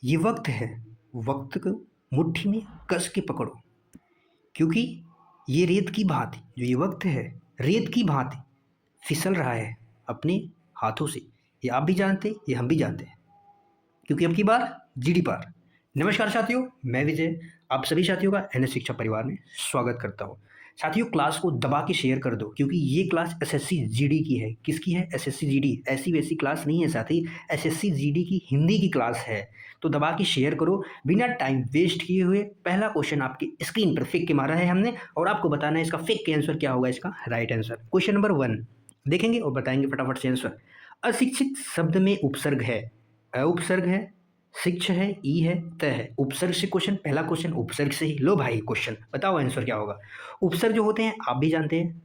ये वक्त है, वक्त को मुट्ठी में कस के पकड़ो, क्योंकि ये रेत की भांति जो ये वक्त है, रेत की भांति फिसल रहा है अपने हाथों से। ये आप भी जानते, ये हम भी जानते हैं, क्योंकि अब की बार जीडी पार। नमस्कार साथियों, मैं विजय आप सभी साथियों का एनएस शिक्षा परिवार में स्वागत करता हूं। साथियों, क्लास को दबा के शेयर कर दो, क्योंकि ये क्लास एसएससी जीडी की है। किसकी है? SSC GD. ऐसी वैसी क्लास नहीं है साथी, एसएससी जीडी की हिंदी की क्लास है। तो दबा के शेयर करो बिना टाइम वेस्ट किए हुए। पहला क्वेश्चन आपकी स्क्रीन पर फेंक के मारा है हमने, और आपको बताना है इसका फेंक के आंसर क्या होगा, इसका राइट आंसर। क्वेश्चन नंबर 1 देखेंगे और बताएंगे फटाफट से आंसर। अशिक्षित शब्द में उपसर्ग है, अ उपसर्ग है, शिक्ष है, ई है, त है। उपसर्ग से क्वेश्चन, पहला क्वेश्चन उपसर्ग से ही। लो भाई क्वेश्चन बताओ आंसर क्या होगा। उपसर्ग जो होते हैं आप भी जानते हैं,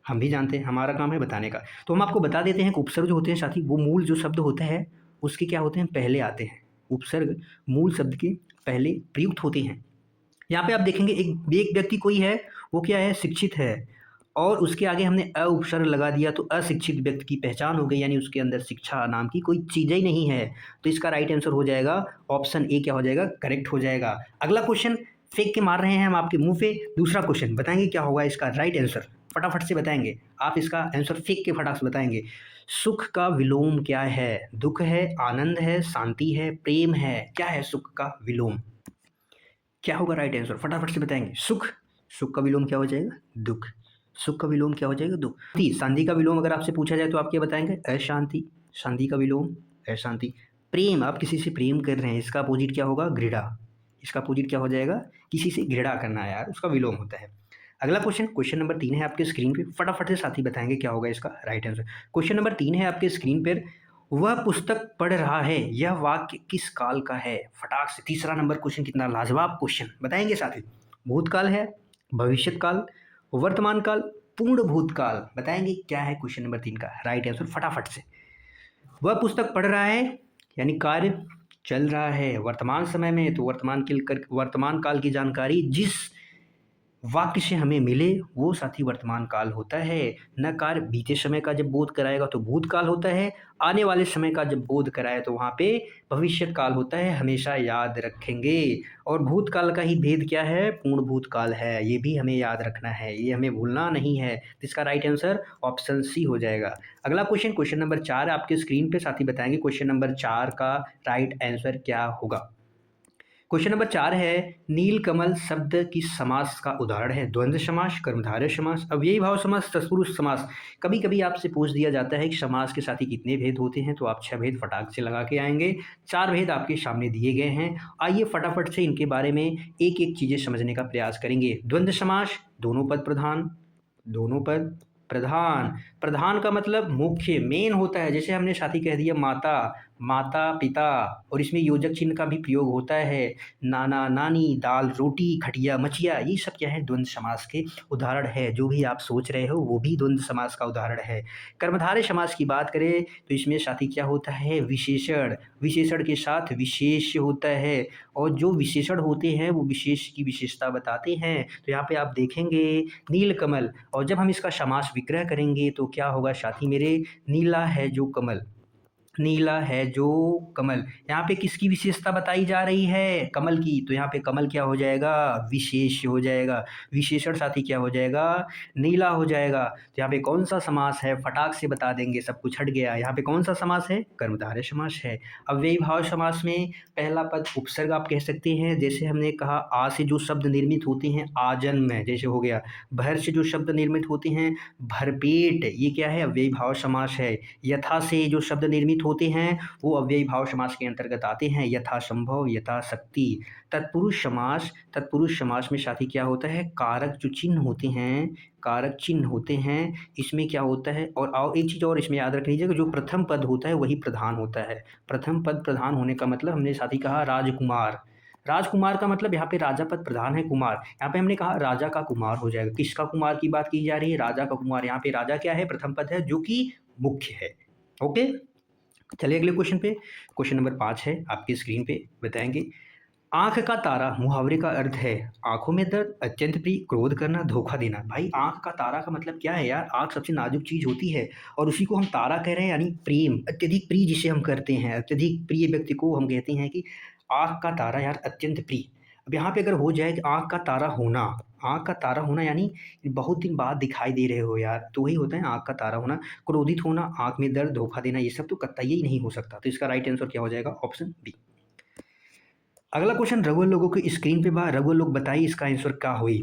हम भी जानते हैं, हमारा काम है बताने का। तो हम आपको बता देते हैं कि उपसर्ग जो होते हैं साथी, वो मूल जो शब्द होता है उसके क्या होते हैं, पहले आते हैं। उपसर्ग मूल शब्द के पहले प्रयुक्त होते हैं। यहाँ पे आप देखेंगे एक व्यक्ति कोई है, वो क्या है, शिक्षित है, और उसके आगे हमने अ उपसर्ग लगा दिया तो अशिक्षित व्यक्ति की पहचान हो गई, यानी उसके अंदर शिक्षा नाम की कोई चीज़ ही नहीं है। तो इसका राइट आंसर हो जाएगा ऑप्शन ए, क्या हो जाएगा, करेक्ट हो जाएगा। अगला क्वेश्चन फेंक के मार रहे हैं हम आपके मुंह पे। दूसरा क्वेश्चन बताएंगे क्या होगा इसका राइट आंसर, फटाफट से बताएंगे। आप इसका आंसर फेंक के फटाक से बताएंगे। सुख का विलोम क्या है? दुख है, आनंद है, शांति है, प्रेम है। क्या है सुख का विलोम? क्या होगा राइट आंसर, फटाफट से बताएंगे। सुख, सुख का विलोम क्या हो जाएगा, दुख। सुख का विलोम क्या हो जाएगा, दुख। शांति का विलोम अगर आपसे पूछा जाए तो आप क्या बताएंगे, अशांति। शांति का विलोम अशांति। प्रेम, आप किसी से प्रेम कर रहे हैं, इसका अपोजिट क्या होगा, घृणा। इसका अपोजिट क्या हो जाएगा, किसी से घृणा करना है यार, उसका विलोम होता है। अगला क्वेश्चन, क्वेश्चन नंबर 3 है आपके स्क्रीन पे, फटाफट से साथी बताएंगे क्या होगा इसका राइट आंसर। क्वेश्चन नंबर 3 है आपके स्क्रीन पर। वह पुस्तक पढ़ रहा है, यह वाक्य किस काल का है? फटाक से तीसरा नंबर क्वेश्चन, कितना लाजवाब क्वेश्चन बताएंगे साथी। भूतकाल है, भविष्य काल, वर्तमान काल, पूर्ण भूतकाल। बताएंगे क्या है क्वेश्चन नंबर 3 का राइट आंसर फटाफट से। वह पुस्तक पढ़ रहा है यानी कार्य चल रहा है वर्तमान समय में, तो वर्तमान काल की जानकारी जिस वाक्य से हमें मिले वो साथी वर्तमान काल होता है। न कार्य बीते समय का जब बोध कराएगा तो भूतकाल होता है, आने वाले समय का जब बोध कराए तो वहाँ पे भविष्य काल होता है। हमेशा याद रखेंगे। और भूतकाल का ही भेद क्या है, पूर्ण भूतकाल है, ये भी हमें याद रखना है, ये हमें भूलना नहीं है। तो इसका राइट आंसर ऑप्शन सी हो जाएगा। अगला क्वेश्चन, क्वेश्चन नंबर 4 आपके स्क्रीन पे साथी बताएंगे क्वेश्चन नंबर 4 का राइट आंसर क्या होगा। क्वेश्चन नंबर 4 है, नीलकमल शब्द की समास का उदाहरण है। द्वंद्व समास, कर्मधारय समास, अव्ययी भाव समास, तत्पुरुष समास। कभी कभी आपसे पूछ दिया जाता है कि समास के साथ ही कितने भेद होते हैं, तो आप 6 भेद फटाक से लगा के आएंगे। 4 भेद आपके सामने दिए गए हैं। आइए फटाफट से इनके बारे में एक एक चीज़ें समझने का प्रयास करेंगे। द्वंद्व समास, दोनों पद प्रधान, दोनों पद प्रधान। प्रधान का मतलब मुख्य, मेन होता है। जैसे हमने साथी कह दिया माता, माता पिता, और इसमें योजक चिन्ह का भी प्रयोग होता है। नाना नानी, दाल रोटी, खटिया मचिया, ये सब क्या है, द्वंद्व समास के उदाहरण है। जो भी आप सोच रहे हो वो भी द्वंद्व समास का उदाहरण है। कर्मधारय समास की बात करें तो इसमें साथी क्या होता है, विशेषण। विशेषण के साथ विशेष होता है, और जो विशेषण होते हैं वो विशेष की विशेषता बताते हैं। तो यहाँ पे आप देखेंगे नीलकमल, और जब हम इसका समास विग्रह करेंगे तो क्या होगा साथी मेरे, नीला है जो कमल, नीला है जो कमल। यहाँ पे किसकी विशेषता बताई जा रही है, कमल की। तो यहाँ पे कमल क्या हो जाएगा, विशेष हो जाएगा। विशेषण साथी क्या हो जाएगा, नीला हो जाएगा। तो यहाँ पे कौन सा समास है, फटाक से बता देंगे, सब कुछ हट गया। यहाँ पे कौन सा समास है, कर्मधारय समास है। अव्ययी भाव समास में पहला पद उपसर्ग आप कह सकते हैं। जैसे हमने कहा आ से जो शब्द निर्मित होते हैं, आजन्म है जैसे हो गया। भर से जो शब्द निर्मित होते हैं, भरपेट, ये क्या है, अव्ययी भाव समास है। यथा से जो शब्द निर्मित होते हैं वो अव्ययी भाव समास के अंतर्गत आते हैं, यथासंभव, यथाशक्ति। तत्पुरुष समास, तत्पुरुष समास में साथी क्या होता है, कारक जो चिन्ह होते हैं, कारक चिन्ह होते हैं, इसमें क्या होता है। और एक चीज़ और इसमें याद रख लीजिएगा, जो प्रथम पद होता है वही प्रधान होता है। प्रथम पद प्रधान होने का मतलब हमने साथी कहा राजकुमार। राजकुमार का मतलब यहाँ पे राजा पद प्रधान है, कुमार। यहाँ पे हमने कहा राजा का कुमार हो जाएगा। किसका कुमार की बात की जा रही है, राजा का कुमार। यहाँ पे राजा क्या है, प्रथम पद है जो कि मुख्य है। ओके, चलिए अगले क्वेश्चन पे। क्वेश्चन नंबर 5 है आपकी स्क्रीन पे, बताएंगे। आँख का तारा मुहावरे का अर्थ है आँखों में दर्द, अत्यंत प्रिय, क्रोध करना, धोखा देना। भाई आँख का तारा का मतलब क्या है यार? आँख सबसे नाजुक चीज़ होती है और उसी को हम तारा कह रहे हैं, यानी प्रेम, अत्यधिक प्रिय जिसे हम करते हैं, अत्यधिक प्रिय व्यक्ति को हम कहते हैं कि आँख का तारा यार अत्यंत प्रिय। अब यहाँ पे अगर हो जाए कि आँख का तारा होना, आँख का तारा होना यानी बहुत दिन बाद दिखाई दे रहे हो यार, तो वही होता है आँख का तारा होना। क्रोधित होना, आँख में दर्द, धोखा देना, ये सब तो कतई ही नहीं हो सकता। तो इसका राइट आंसर क्या हो जाएगा? Option B. अगला क्वेश्चन रघुवर लोगों की स्क्रीन पे बा, रघुवर लोग बताइए इसका आंसर क्या हुई।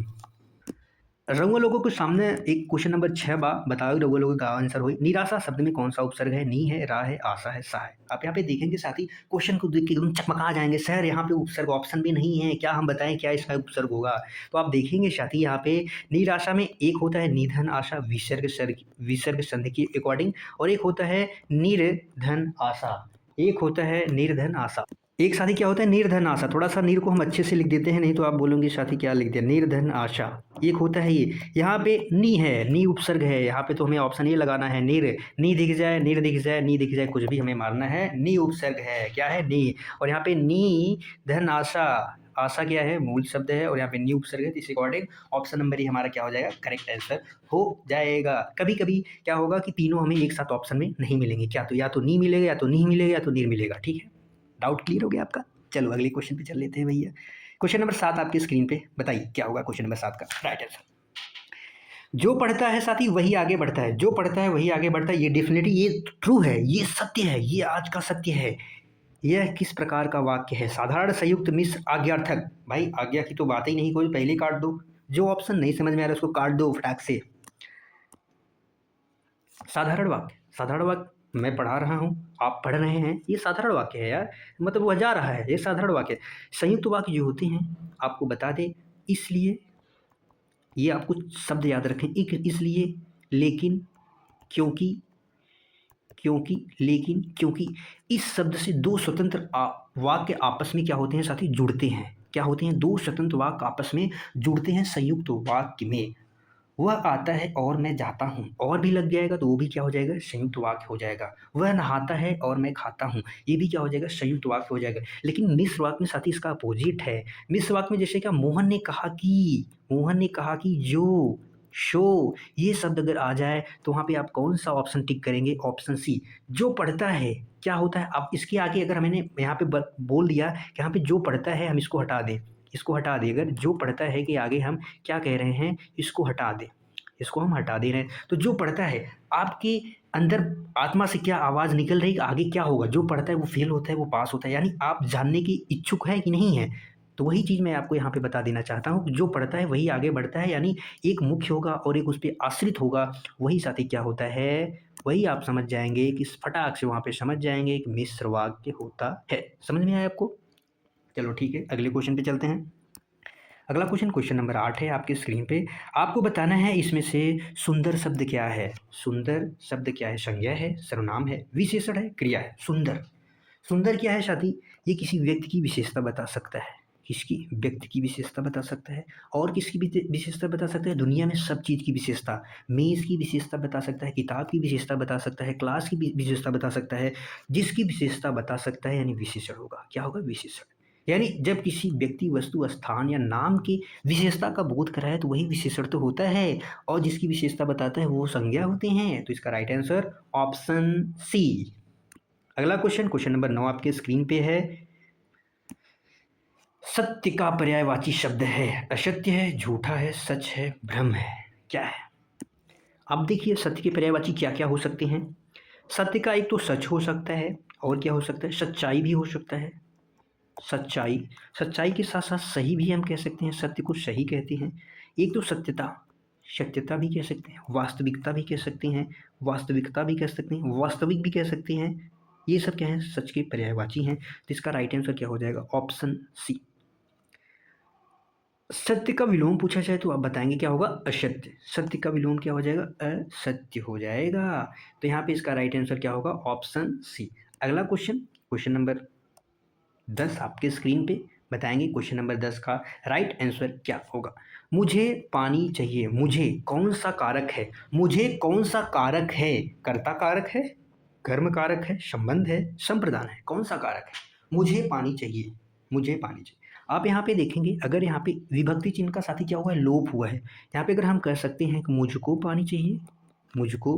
रघुवर लोगों के सामने एक क्वेश्चन नंबर 6 बा, बताओ रघुवर लोगों का आंसर हुई। निराशा शब्द में कौन सा उपसर्ग है? नी है, रा है, आशा है, सा है। आप यहाँ पे देखेंगे साथी, क्वेश्चन को देख के एकदम चकमका जाएंगे, सर यहाँ पे उपसर्ग ऑप्शन भी नहीं है, क्या हम बताएं क्या इसका उपसर्ग होगा? तो आप देखेंगे साथी यहाँ पे निराशा में एक होता है निधन आशा विसर्ग संधि के अकॉर्डिंग, और एक होता है निर्धन आशा, एक होता है निर्धन आशा। एक साथी क्या होता है? निर्धन आशा। थोड़ा सा नीर को हम अच्छे से लिख देते हैं, नहीं तो आप बोलोगे साथी क्या लिख दिया? निर्धन आशा। एक होता है ये, यहाँ पे नी है, नी उपसर्ग है, यहाँ पे तो हमें ऑप्शन ये लगाना है नीर, नी दिख जाए, नीर दिख जाए, नी दिख जाए, कुछ भी हमें मारना है, नी उपसर्ग है। क्या है? नी। और यहाँ पे नी धन आशा, आशा क्या है? मूल शब्द है, और यहाँ पे नी उपसर्ग है। तो इस अकॉर्डिंग ऑप्शन नंबर ही हमारा क्या हो जाएगा? करेक्ट आंसर हो जाएगा। कभी कभी क्या होगा कि तीनों हमें एक साथ ऑप्शन में नहीं मिलेंगे, क्या तो या तो नी मिलेगा, या तो नहीं मिलेगा, या तो नीर मिलेगा। ठीक है, डाउट क्लियर हो गया आपका? चलो अगले क्वेश्चन पे चल लेते हैं भैया। क्वेश्चन नंबर 7 आपकी स्क्रीन पे, बताइए क्या होगा क्वेश्चन नंबर 7 का राइट आंसर। जो पढ़ता है साथी वही आगे बढ़ता है, जो पढ़ता है वही आगे बढ़ता है, ये डेफिनेटली ये ट्रू है, ये सत्य है, ये आज का सत्य है। यह किस प्रकार का वाक्य है? साधारण, संयुक्त, मिश्र, आज्ञार्थक। भाई आज्ञा की तो बात ही नहीं, कोई पहले काट दो। जो ऑप्शन नहीं समझ में आ रहा है उसको काट दो फटाक से। साधारण वाक्य, साधारण वाक्य मैं पढ़ा रहा हूँ, आप पढ़ रहे हैं, ये साधारण वाक्य है यार, मतलब वह जा रहा है, ये साधारण वाक्य है। संयुक्त वाक्य जो होते हैं आपको बता दें, इसलिए ये आपको शब्द याद रखें, एक इसलिए, लेकिन, क्योंकि, क्योंकि, लेकिन, क्योंकि, इस शब्द से दो स्वतंत्र वाक्य आपस में क्या होते हैं साथी? जुड़ते हैं। क्या होते हैं? दो स्वतंत्र वाक्य आपस में जुड़ते हैं संयुक्त वाक्य में। वह आता है और मैं जाता हूँ, और भी लग जाएगा तो वो भी क्या हो जाएगा? संयुक्त वाक्य हो जाएगा। वह नहाता है और मैं खाता हूँ, ये भी क्या हो जाएगा? संयुक्त वाक्य हो जाएगा। लेकिन मिश्र वाक्य में साथी इसका अपोजिट है। मिश्र वाक्य में जैसे क्या, मोहन ने कहा कि, मोहन ने कहा कि, जो, शो, ये शब्द अगर आ जाए तो वहाँ पे आप कौन सा ऑप्शन टिक करेंगे? Option C. जो पढ़ता है क्या होता है? अब इसके आगे अगर मैंने यहाँ पे बोल दिया कि यहाँ पे जो पढ़ता है, हम इसको हटा दें, इसको हटा दें, अगर जो पढ़ता है कि आगे हम क्या कह रहे हैं? इसको हटा दें, इसको हम हटा दे रहे हैं। तो जो पढ़ता है, आपके अंदर आत्मा से क्या आवाज़ निकल रही है? आगे क्या होगा? जो पढ़ता है वो फेल होता है, वो पास होता है, यानी आप जानने की इच्छुक हैं कि नहीं है? तो वही चीज़ मैं आपको यहाँ पे बता देना चाहता हूँ, जो पढ़ता है वही आगे बढ़ता है, यानी एक मुख्य होगा और एक उस पर आश्रित होगा, वही साथी क्या होता है? वही आप समझ जाएंगे कि फटाक से वहाँ पे समझ जाएंगे कि मिश्र वाक्य होता है। समझ में आया आपको? चलो ठीक है, अगले क्वेश्चन पे चलते हैं। अगला क्वेश्चन, क्वेश्चन नंबर 8 है आपकी स्क्रीन पे। आपको बताना है इसमें से सुंदर शब्द क्या है? सुंदर शब्द क्या है? संज्ञा है, सर्वनाम है, विशेषण है, क्रिया है? सुंदर, सुंदर क्या है साथी? ये किसी व्यक्ति की विशेषता बता सकता है, किसकी? व्यक्ति की विशेषता बता सकता है, और किसकी विशेषता बता सकता है? दुनिया में सब चीज़ की विशेषता, मेज़ की विशेषता बता सकता है, किताब की विशेषता बता सकता है, क्लास की विशेषता बता सकता है, जिसकी विशेषता बता सकता है, यानी विशेषण होगा। क्या होगा? विशेषण। यानी जब किसी व्यक्ति, वस्तु, स्थान या नाम की विशेषता का बोध कराए तो वही विशेषण तो होता है, और जिसकी विशेषता बताता है वो संज्ञा होते हैं। तो इसका राइट आंसर ऑप्शन सी। अगला क्वेश्चन, क्वेश्चन नंबर 9 आपके स्क्रीन पे है। सत्य का पर्यायवाची शब्द है, असत्य है, झूठा है, सच है, भ्रम है, क्या है? अब देखिए सत्य के पर्यायवाची क्या क्या हो सकते हैं। सत्य का एक तो सच हो सकता है, और क्या हो सकता है? सच्चाई भी हो सकता है। सच्चाई, सच्चाई के साथ साथ सही भी हम कह सकते हैं, सत्य को सही कहते हैं। एक तो सत्यता, सत्यता भी कह सकते हैं, वास्तविकता भी कह सकते हैं, वास्तविकता भी कह सकते हैं, वास्तविक भी कह सकते हैं। ये सब क्या है? सच के पर्यायवाची हैं। तो इसका राइट आंसर क्या हो जाएगा? Option C. सत्य का विलोम पूछा जाए तो आप बताएंगे क्या होगा? असत्य। सत्य का विलोम क्या हो जाएगा? असत्य हो जाएगा। तो यहाँ पे इसका राइट आंसर क्या होगा? Option C. अगला क्वेश्चन, क्वेश्चन नंबर 10 आपके स्क्रीन पे, बताएंगे क्वेश्चन नंबर 10 का राइट आंसर क्या होगा। मुझे पानी चाहिए, मुझे कौन सा कारक है? मुझे कौन सा कारक है? कर्ता कारक है, कर्म कारक है, संबंध है, संप्रदान है? कौन सा कारक है? मुझे पानी चाहिए, मुझे पानी चाहिए। आप यहाँ पे देखेंगे, अगर यहाँ पे विभक्ति चिन्ह का साथ ही क्या हुआ है, लोप हुआ है। यहाँ पे अगर हम कह सकते हैं कि मुझको पानी चाहिए, मुझको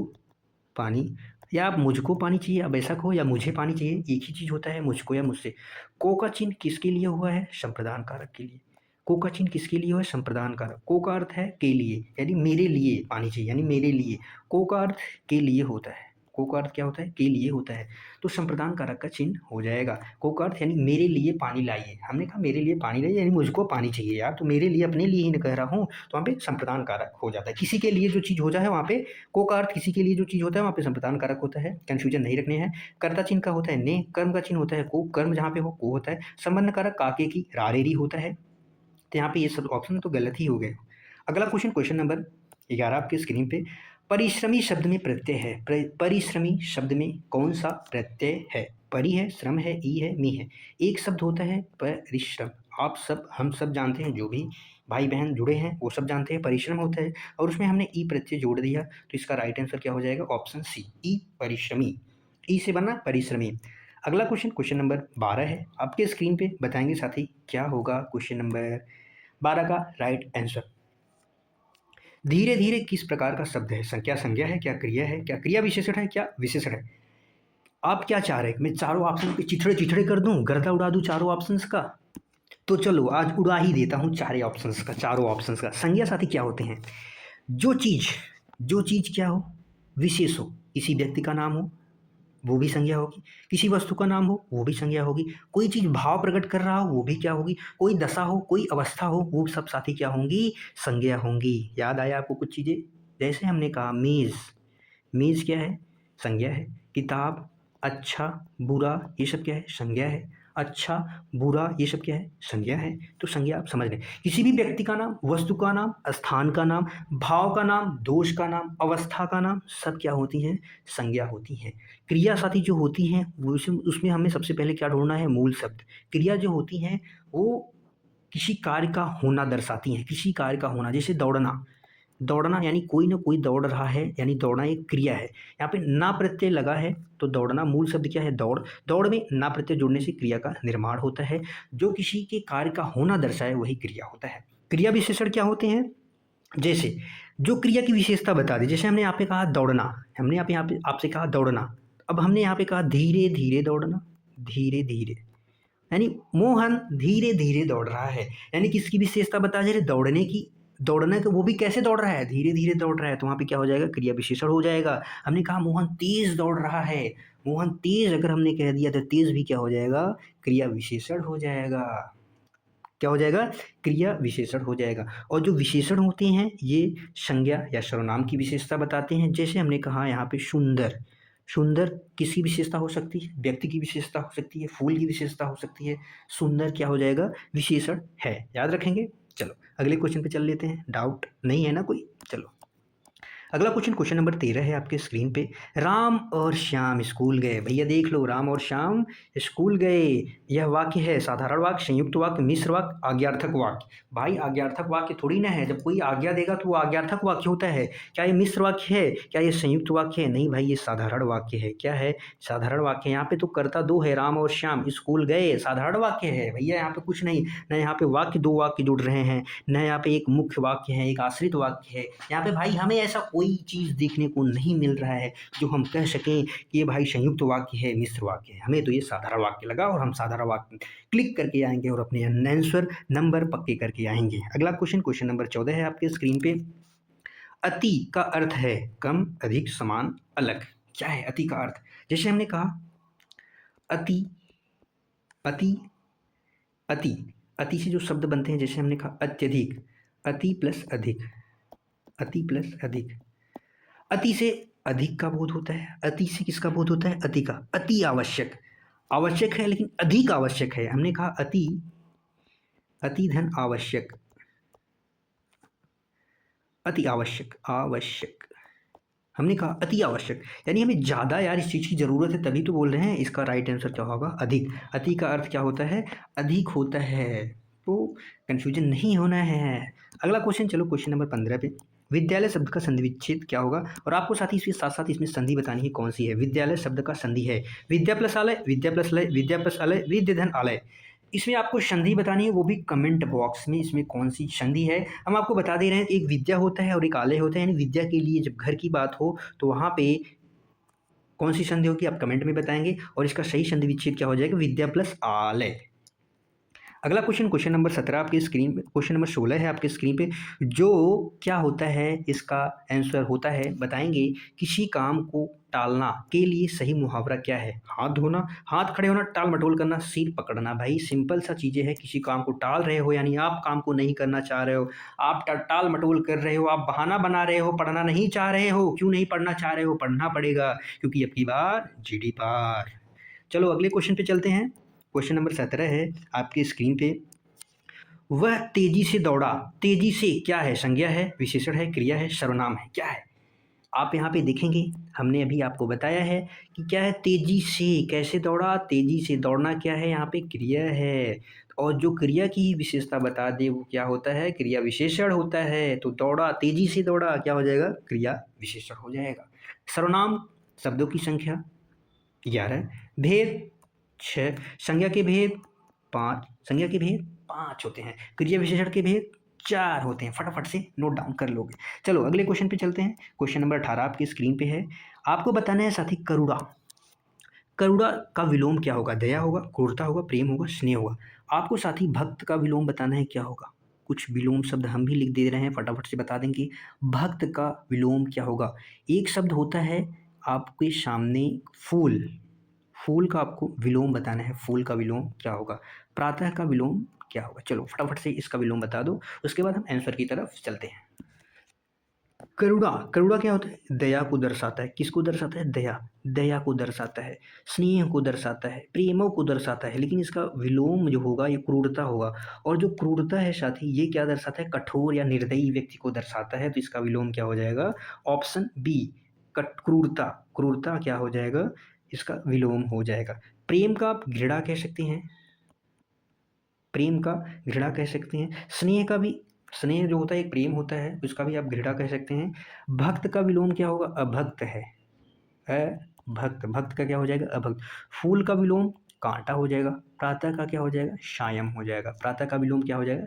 पानी, या आप मुझको पानी चाहिए, अब ऐसा कहो, या मुझे पानी चाहिए, एक ही चीज़ होता है, मुझको या मुझसे। को का चिन्ह किसके लिए हुआ है, संप्रदान कारक के लिए। को का चिन्ह किसके लिए हुआ है, संप्रदान कारक। को का अर्थ है के लिए, यानी मेरे लिए पानी चाहिए, यानी मेरे लिए। को का अर्थ के लिए होता है, को का अर्थ क्या होता है, के लिए होता है, तो संप्रदान कारक का चिन्ह हो जाएगा। को का अर्थ यानी मेरे लिए पानी लाइए, हमने कहा मेरे लिए पानी लाइए, यानी मुझको पानी चाहिए यार, तो मेरे लिए अपने लिए ही नहीं कह रहा हूँ, तो वहाँ पे संप्रदान कारक हो जाता है। किसी के लिए जो चीज़ हो जाए वहाँ पे को का अर्थ, किसी के लिए जो चीज़ होता है वहाँ पे संप्रदान कारक होता है, कंफ्यूजन नहीं रखने हैं। कर्ता चिन्ह का होता है ने, कर्म का चिन्ह होता है को, कर्म जहाँ पे हो को होता है। संबंध कारक काके की रारेरी होता है। तो यहाँ पे ये सब ऑप्शन तो गलत ही हो गए। अगला क्वेश्चन, क्वेश्चन नंबर 11 आपके स्क्रीन पे। परिश्रमी शब्द में प्रत्यय है, परिश्रमी शब्द में कौन सा प्रत्यय है। परि है, श्रम है, ई है, मी है। एक शब्द होता है परिश्रम, आप सब हम सब जानते हैं, जो भी भाई बहन जुड़े हैं वो सब जानते हैं परिश्रम होता है, और उसमें हमने ई प्रत्यय जोड़ दिया, तो इसका राइट आंसर क्या हो जाएगा, ऑप्शन सी, ई परिश्रमी। ई से बना परिश्रमी। अगला क्वेश्चन, क्वेश्चन नंबर 12 है आपके स्क्रीन पे, बताएंगे साथी क्या होगा क्वेश्चन नंबर 12 का राइट आंसर। धीरे धीरे किस प्रकार का शब्द है, क्या संज्ञा है, क्या क्रिया है, क्या क्रिया विशेषण है, क्या विशेषण है। आप क्या चाह रहे हैं, मैं चारों ऑप्शन पे चिथड़े चिथड़े कर दूं, गर्दा उड़ा दूं चारों ऑप्शंस का। तो चलो आज उड़ा ही देता हूं चारों ऑप्शंस का। संज्ञा साथी क्या होते हैं, जो चीज़ क्या हो, विशेष हो, किसी व्यक्ति का नाम हो वो भी संज्ञा होगी, किसी वस्तु का नाम हो वो भी संज्ञा होगी, कोई चीज़ भाव प्रकट कर रहा हो वो भी क्या होगी, कोई दशा हो, कोई अवस्था हो, वो सब साथी क्या होंगी, संज्ञा होंगी। याद आया आपको कुछ चीज़ें, जैसे हमने कहा मेज़, मेज़ क्या है, संज्ञा है। किताब, अच्छा बुरा, ये सब क्या है, संज्ञा है। अच्छा बुरा ये सब क्या है, संज्ञा है। तो संज्ञा आप समझ लें, किसी भी व्यक्ति का नाम, वस्तु का नाम, स्थान का नाम, भाव का नाम, दोष का नाम, अवस्था का नाम, सब क्या होती हैं, संज्ञा होती हैं। क्रिया साथी जो होती हैं वो उसमें हमें सबसे पहले क्या ढूंढना है, मूल शब्द। क्रिया जो होती हैं वो किसी कार्य का होना दर्शाती हैं, किसी कार्य का होना, जैसे दौड़ना, दौड़ना यानी कोई ना कोई दौड़ रहा है, यानी दौड़ना एक क्रिया है। यहाँ पे ना प्रत्यय लगा है तो दौड़ना, मूल शब्द क्या है, दौड़। दौड़ में ना प्रत्यय जुड़ने से क्रिया का निर्माण होता है, जो किसी के कार्य का होना दर्शाए वही क्रिया होता है। क्रिया विशेषण क्या होते हैं, जैसे जो क्रिया की विशेषता बता दी, जैसे हमने यहाँ पे कहा दौड़ना, हमने यहाँ पे आपसे कहा दौड़ना, अब हमने यहाँ पे कहा धीरे धीरे दौड़ना, धीरे धीरे, यानी मोहन धीरे धीरे दौड़ रहा है, यानी किसकी विशेषता बता दे रहे, दौड़ने की। दौड़ने के वो भी कैसे दौड़ रहा है, धीरे धीरे दौड़ रहा है, तो वहाँ पे क्या हो जाएगा, क्रिया विशेषण हो जाएगा। हमने कहा मोहन तेज दौड़ रहा है, मोहन तेज अगर हमने कह दिया तो तेज भी क्या हो जाएगा, क्रिया विशेषण हो जाएगा। क्या हो जाएगा, क्रिया विशेषण हो जाएगा। और जो विशेषण होते हैं ये संज्ञा या सर्वनाम की विशेषता बताते हैं। जैसे हमने कहा यहाँ पे सुंदर, सुंदर किसकी विशेषता हो सकती है, व्यक्ति की विशेषता हो सकती है, फूल की विशेषता हो सकती है। सुंदर क्या हो जाएगा, विशेषण है, याद रखेंगे। चलो अगले क्वेश्चन पे चल लेते हैं, डाउट नहीं है ना कोई। चलो अगला क्वेश्चन, क्वेश्चन नंबर 13 है आपके स्क्रीन पे। राम और श्याम स्कूल गए, भैया देख लो, राम और श्याम स्कूल गए। यह वाक्य है साधारण वाक्य, संयुक्त वाक्य, मिश्र वाक्य, आज्ञार्थक वाक्य। भाई आज्ञार्थक वाक्य थोड़ी ना है, जब कोई आज्ञा देगा तो वो आज्ञार्थक वाक्य होता है। क्या ये मिश्र वाक्य है, क्या ये संयुक्त वाक्य है, नहीं भाई ये साधारण वाक्य है। क्या है, साधारण वाक्य। यहाँ पे तो कर्ता दो है, राम और श्याम स्कूल गए, साधारण वाक्य है भैया, यहाँ पे कुछ नहीं, न यहाँ पे वाक्य दो वाक्य जुड़ रहे हैं, न यहाँ पे एक मुख्य वाक्य है, एक आश्रित वाक्य है। यहाँ पे भाई हमें ऐसा कोई चीज़ देखने को नहीं मिल रहा है जो हम कह सकें कि ये भाई संयुक्त वाक्य है, मिश्र वाक्य है। हमें तो ये साधारण वाक्य लगा, और हम साधारण वाक्य क्लिक करके आएंगे और अपने आंसर नंबर पक्के करके आएंगे। अगला क्वेश्चन, क्वेश्चन नंबर 14 है आपके स्क्रीन पे। अति का अर्थ है कम, अधिक, समान, अलग। क्या है अति का अर्थ, जैसे हमने कहा अति, अति, अति, अति से जो शब्द बनते हैं, जैसे हमने कहा अत्यधिक, अति प्लस अधिक, अति प्लस अधिक। अति से अधिक का बोध होता है, अति से किसका बोध होता है, अति का। अति आवश्यक, आवश्यक है लेकिन अधिक आवश्यक है। हमने कहा अति, अति धन आवश्यक, अति आवश्यक, आवश्यक। हमने कहा अति आवश्यक, यानी हमें ज़्यादा यार इस चीज़ की ज़रूरत है, तभी तो बोल रहे हैं। इसका राइट आंसर क्या होगा, अधिक। अति का अर्थ क्या होता है, अधिक होता है, तो कन्फ्यूजन नहीं होना है। अगला क्वेश्चन, चलो क्वेश्चन नंबर 15 पे। विद्यालय शब्द का संधि विच्छेद क्या होगा, और आपको साथ ही इसके साथ साथ इसमें संधि बतानी है कौन सी है। विद्यालय शब्द का संधि है विद्या प्लस आलय, विद्या प्लस लय, विद्या प्लस आलय, विद्या धन आलय। इसमें आपको संधि बतानी है, वो भी कमेंट बॉक्स में इसमें कौन सी संधि है हम आपको बता दे रहे हैं। एक विद्या होता है और एक आलय होता है, यानी विद्या के लिए जब घर की बात हो तो वहाँ पे कौन सी संधि होगी आप कमेंट में बताएंगे, और इसका सही संधि विच्छेद क्या हो जाएगा, विद्या प्लस आलय। अगला क्वेश्चन, क्वेश्चन नंबर 17 आपकी स्क्रीन पे, क्वेश्चन नंबर 16 है आपकी स्क्रीन पे। जो क्या होता है इसका आंसर होता है, बताएंगे किसी काम को टालना के लिए सही मुहावरा क्या है। हाथ धोना, हाथ खड़े होना, टाल मटोल करना, सिर पकड़ना। भाई सिंपल सा चीज़ें हैं, किसी काम को टाल रहे हो यानी आप काम को नहीं करना चाह रहे हो, आप टाल मटोल कर रहे हो, आप बहाना बना रहे हो, पढ़ना नहीं चाह रहे हो। क्यों नहीं पढ़ना चाह रहे हो, पढ़ना पड़ेगा क्योंकि अब की बार जीडी पार। चलो अगले क्वेश्चन पे चलते हैं। क्वेश्चन नंबर 17 है आपकी स्क्रीन पे। वह तेजी से दौड़ा, तेजी से क्या है, संज्ञा है, विशेषण है, क्रिया है, सर्वनाम है, क्या है। आप यहाँ पे देखेंगे हमने अभी आपको बताया है कि क्या है, तेजी से, कैसे दौड़ा, तेजी से दौड़ना क्या है, यहाँ पे क्रिया है। और जो क्रिया की विशेषता बता दे वो क्या होता है, क्रिया विशेषण होता है। तो दौड़ा, तेजी से दौड़ा क्या हो जाएगा, क्रिया विशेषण हो जाएगा। सर्वनाम शब्दों की संख्या 11, भेद 6, संज्ञा के भेद 5, संज्ञा के भेद 5 होते हैं, क्रिया विशेषण के भेद 4 होते हैं। फटाफट से नोट डाउन कर लोगे। चलो अगले क्वेश्चन पे चलते हैं। क्वेश्चन नंबर 18 आपकी स्क्रीन पे है। आपको बताना है साथी, करुणा, करुणा का विलोम क्या होगा, दया होगा, क्रूरता होगा, प्रेम होगा, स्नेह होगा। आपको साथी भक्त का विलोम बताना है क्या होगा। कुछ विलोम शब्द हम भी लिख दे रहे हैं, फटाफट से बता देंगे। भक्त का विलोम क्या होगा। एक शब्द होता है आपके सामने फूल, फूल का आपको विलोम बताना है, फूल का विलोम क्या होगा। प्रातः का विलोम क्या होगा। चलो फटाफट से इसका विलोम बता दो, उसके बाद हम आंसर की तरफ चलते हैं। करुणा, करुणा क्या होता है, दया को दर्शाता है। किसको दर्शाता है, दया, दया को दर्शाता है। स्नेह को दर्शाता है, प्रेमों को दर्शाता है। लेकिन इसका विलोम जो होगा ये क्रूरता होगा। और जो क्रूरता है साथी ये क्या दर्शाता है, कठोर या निर्दयी व्यक्ति को दर्शाता है। तो इसका विलोम क्या हो जाएगा, ऑप्शन बी, क्रूरता। क्रूरता क्या हो जाएगा, इसका विलोम हो जाएगा। प्रेम का आप घृणा कह सकते हैं, प्रेम का घृणा कह सकते हैं। स्नेह का भी, स्नेह जो होता है एक प्रेम होता है, उसका भी आप घृणा कह सकते हैं। भक्त का विलोम क्या होगा, अभक्त है, अभक्त, भक्त का क्या हो जाएगा, अभक्त। फूल का विलोम कांटा हो जाएगा। प्रातः का क्या हो जाएगा, सायं हो जाएगा। प्रातः का विलोम क्या हो जाएगा,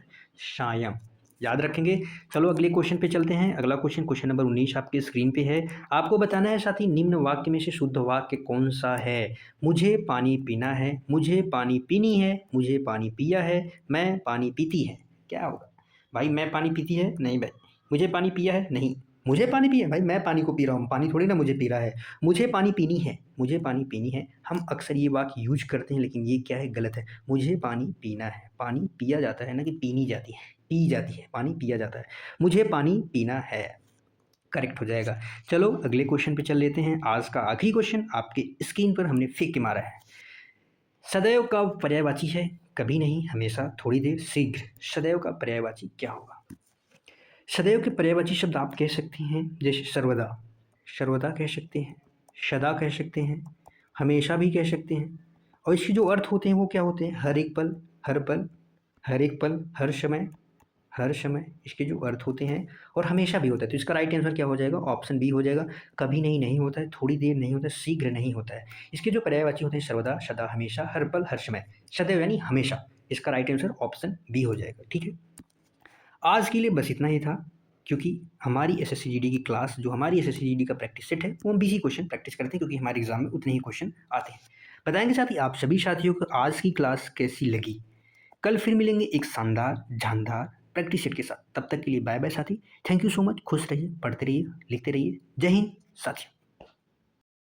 सायं। याद रखेंगे। चलो अगले क्वेश्चन पे चलते हैं। अगला क्वेश्चन, क्वेश्चन नंबर 19 आपके स्क्रीन पे है। आपको बताना है साथी, निम्न वाक्य में से शुद्ध वाक्य कौन सा है। मुझे पानी पीना है, मुझे पानी पीनी है, मुझे पानी पिया है, मैं पानी पीती है, क्या होगा। भाई मैं पानी पीती है, नहीं भाई। मुझे पानी पिया है, नहीं। मुझे पानी पिया है, भाई मैं पानी को पी रहा हूँ, पानी थोड़ी ना मुझे पी रहा है। मुझे पानी पीनी है, मुझे पानी पीनी है। हम अक्सर ये वाक्य यूज करते हैं लेकिन ये क्या है, गलत है। मुझे पानी पीना है, पानी पिया जाता है ना कि पीनी जाती है, पी जाती है, पानी पिया जाता है। मुझे पानी पीना है, करेक्ट हो जाएगा। चलो अगले क्वेश्चन पे चल लेते हैं। आज का आखिरी क्वेश्चन आपके स्क्रीन पर हमने फेंक के मारा है। सदैव का पर्यायवाची है, कभी नहीं, हमेशा, थोड़ी देर, शीघ्र। सदैव का पर्यायवाची क्या होगा। सदैव के पर्यायवाची शब्द आप कह सकते हैं, जैसे सर्वदा, सर्वदा कह सकते हैं, सदा कह सकते हैं, हमेशा भी कह सकते हैं। और इसके जो अर्थ होते हैं वो क्या होते हैं, हर एक पल, हर पल, हर एक पल, हर समय, हर समय, इसके जो अर्थ होते हैं। और हमेशा भी होता है। तो इसका राइट आंसर क्या हो जाएगा, ऑप्शन बी हो जाएगा। कभी नहीं नहीं होता है, थोड़ी देर नहीं होता है, शीघ्र नहीं होता है। इसके जो पर्यायवाची होते हैं, सर्वदा, सदा, हमेशा, हर पल, हर समय। सदैव यानी हमेशा। इसका राइट आंसर ऑप्शन बी हो जाएगा। ठीक है, आज के लिए बस इतना ही था। क्योंकि हमारी एसएससी जीडी की क्लास, जो हमारी एसएससी जीडी का प्रैक्टिस सेट है, वो हम 20 ही क्वेश्चन प्रैक्टिस करते हैं क्योंकि हमारे एग्जाम में उतने ही क्वेश्चन आते हैं। बताएंगे साथ ही आप सभी साथियों को आज की क्लास कैसी लगी। कल फिर मिलेंगे एक शानदार जानदार प्रैक्टिस सेट के साथ। तब तक के लिए बाय बाय साथी। Thank you so much. खुश रहिए, पढ़ते रहिए, लिखते रहिए। जय हिंद साथियों।